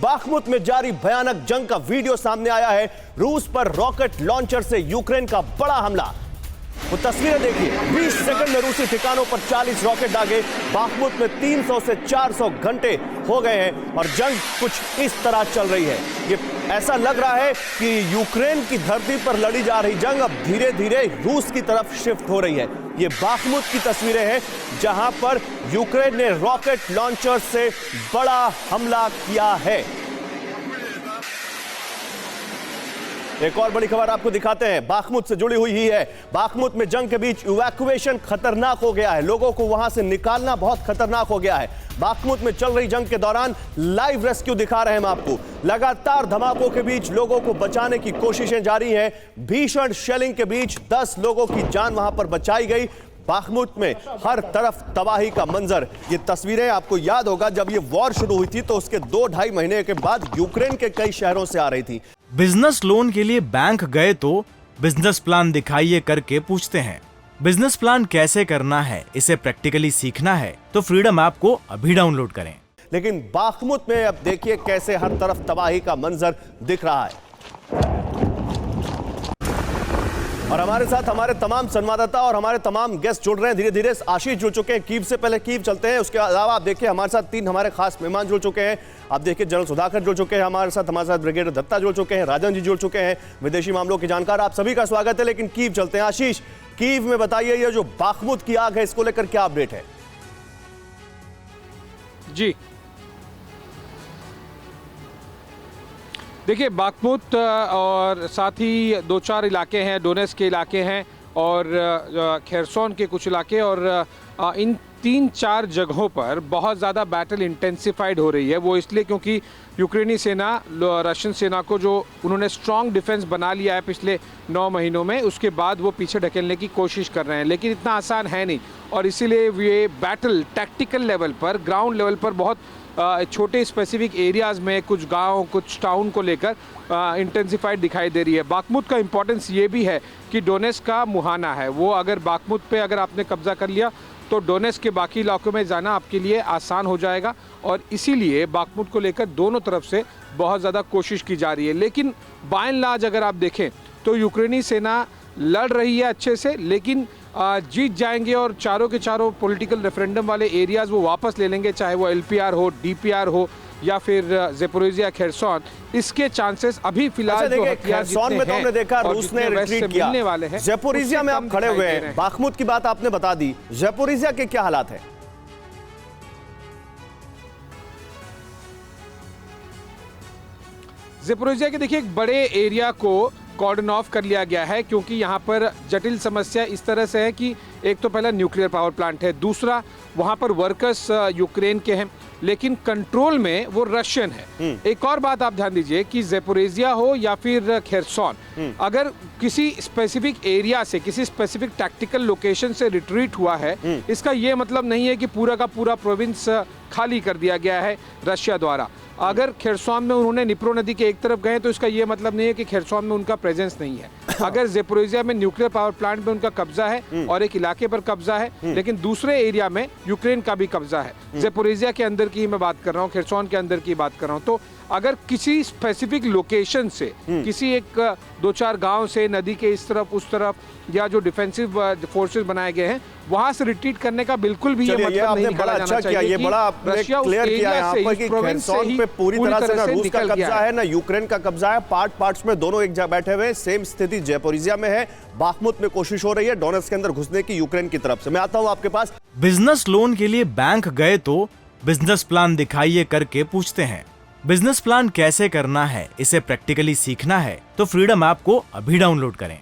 Bakhmut में जारी भयानक जंग का वीडियो सामने आया है। रूस पर रॉकेट लॉन्चर से यूक्रेन का बड़ा हमला। वो तस्वीरें देखिए, 20 सेकंड में रूसी ठिकानों पर 40 रॉकेट दागे। बाखमुत में 300 से 400 घंटे हो गए हैं और जंग कुछ इस तरह चल रही है। ये ऐसा लग रहा है कि यूक्रेन की धरती पर लड़ी जा रही जंग अब धीरे धीरे रूस की तरफ शिफ्ट हो रही है। ये बाखमुत की तस्वीरें हैं जहां पर यूक्रेन ने रॉकेट लॉन्चर से बड़ा हमला किया है। एक और बड़ी खबर आपको दिखाते हैं, बाखमुत से जुड़ी हुई ही है। बाखमुत में जंग के बीच इवैक्यूएशन खतरनाक हो गया है। लोगों को वहां से निकालना बहुत खतरनाक हो गया है। बाखमुत में चल रही जंग के दौरान लाइव रेस्क्यू दिखा रहे हैं हम आपको। लगातार धमाकों के बीच लोगों को बचाने की कोशिशें जारी हैं। भीषण शेलिंग के बीच 10 लोगों की जान वहां पर बचाई गई। बाखमुत में हर तरफ तबाही का मंजर। ये तस्वीरें आपको याद होगा जब ये वॉर शुरू हुई थी तो उसके 2-2.5 महीने के बाद यूक्रेन के कई शहरों से आ रही थी। बिजनेस लोन के लिए बैंक गए तो बिजनेस प्लान दिखाइए करके पूछते हैं। बिजनेस प्लान कैसे करना है, इसे प्रैक्टिकली सीखना है तो फ्रीडम ऐप को अभी डाउनलोड करें। लेकिन बाखमुत में अब देखिए कैसे हर तरफ तबाही का मंजर दिख रहा है। और हमारे साथ हमारे तमाम संवाददाता और हमारे तमाम गेस्ट जुड़ रहे हैं। धीरे धीरे आशीष जुड़ चुके हैं कीव से। पहले कीव चलते हैं, उसके अलावा आप देखिए हमारे साथ 3 हमारे खास मेहमान जुड़ चुके हैं। आप देखिए जनरल सुधाकर जुड़ चुके हैं हमारे साथ ब्रिगेडियर दत्ता जुड़ चुके हैं, राजन जी जुड़ चुके हैं, विदेशी मामलों के जानकार। आप सभी का स्वागत है। लेकिन कीव चलते हैं। आशीष, कीव में बताइए ये जो बाखमुत की आग है इसको लेकर क्या अपडेट है? जी देखिए, बाखमुत और साथ ही 2-4 इलाके हैं, डोनेट्स्क के इलाके हैं और खेरसोन के कुछ इलाके, और इन 3-4 जगहों पर बहुत ज़्यादा बैटल इंटेंसिफाइड हो रही है। वो इसलिए क्योंकि यूक्रेनी सेना रशियन सेना को जो उन्होंने स्ट्रॉन्ग डिफेंस बना लिया है पिछले 9 महीनों में, उसके बाद वो पीछे ढकेलने की कोशिश कर रहे हैं। लेकिन इतना आसान है नहीं और इसीलिए ये बैटल टैक्टिकल लेवल पर, ग्राउंड लेवल पर बहुत छोटे स्पेसिफिक एरियाज़ में कुछ गांव, कुछ टाउन को लेकर इंटेंसिफाइड दिखाई दे रही है। बाखमुत का इंपॉर्टेंस ये भी है कि डोनेट्स्क का मुहाना है, वो अगर बाखमुत पे अगर आपने कब्जा कर लिया तो डोनेट्स्क के बाकी इलाकों में जाना आपके लिए आसान हो जाएगा और इसीलिए बाखमुत को लेकर दोनों तरफ से बहुत ज़्यादा कोशिश की जा रही है। लेकिन बाय एंड लार्ज अगर आप देखें तो यूक्रेनी सेना लड़ रही है अच्छे से, लेकिन जीत जाएंगे और चारों के चारों पॉलिटिकल रेफरेंडम वाले एरियाज़ वो वापस ले लेंगे, चाहे वो LPR हो, DPR हो या फिर ज़ेपोरिजिया, खेरसोन। इसके चांसेस अभी फिलहाल जो खेरसोन में तो हमने देखा रूस ने रिट्रीट किया। ज़ेपोरिजिया में आप खड़े हुए हैं, बाखमुत की बात आपने बता दी, ज़ेपोरिजिया के क्या हालात है? ज़ेपोरिजिया के देखिए एक बड़े एरिया को कॉर्डन ऑफ कर लिया गया है क्योंकि यहाँ पर जटिल समस्या इस तरह से है कि एक तो पहला न्यूक्लियर पावर प्लांट है, दूसरा वहाँ पर वर्कर्स यूक्रेन के हैं लेकिन कंट्रोल में वो रशियन है। एक और बात आप ध्यान दीजिए कि ज़ेपोरिजिया हो या फिर खेरसोन, अगर किसी स्पेसिफिक एरिया से, किसी स्पेसिफिक टैक्टिकल लोकेशन से रिट्रीट हुआ है, इसका ये मतलब नहीं है कि पूरा का पूरा प्रोविंस खाली कर दिया गया है रशिया द्वारा। अगर खेरसोन में उन्होंने निप्रो नदी के एक तरफ गए तो इसका यह मतलब नहीं है कि खेरसोन में उनका प्रेजेंस नहीं है। अगर ज़ेपोरिजिया में न्यूक्लियर पावर प्लांट में उनका कब्जा है और एक इलाके पर कब्जा है, लेकिन दूसरे एरिया में यूक्रेन का भी कब्जा है। ज़ेपोरिजिया के अंदर की मैं बात कर रहा हूँ, खेरसोन के अंदर की बात कर रहा हूँ। तो अगर किसी स्पेसिफिक लोकेशन से, किसी एक 2-4 गांव से, नदी के इस तरफ उस तरफ, या जो डिफेंसिव फोर्सेस बनाए गए हैं वहां से रिट्रीट करने का बिल्कुल भी ये मतलब नहीं निकाला जाना चाहिए। ये बड़ा आपने क्लियर किया यहाँ पर कि खेरसोन पे पूरी तरह से ना रूस का कब्जा है ना यूक्रेन का कब्जा है। पार्ट्स में दोनों एक जगह बैठे हुए। सेम स्थिति ज़ेपोरिजिया में है। बाखमुत में कोशिश हो रही है डोनेट्स्क के अंदर घुसने की यूक्रेन की तरफ से। मैं आता हूँ आपके पास। बिजनेस लोन के लिए बैंक गए तो बिजनेस प्लान दिखाइए करके पूछते हैं। बिजनेस प्लान कैसे करना है, इसे प्रैक्टिकली सीखना है तो फ्रीडम ऐप को अभी डाउनलोड करें।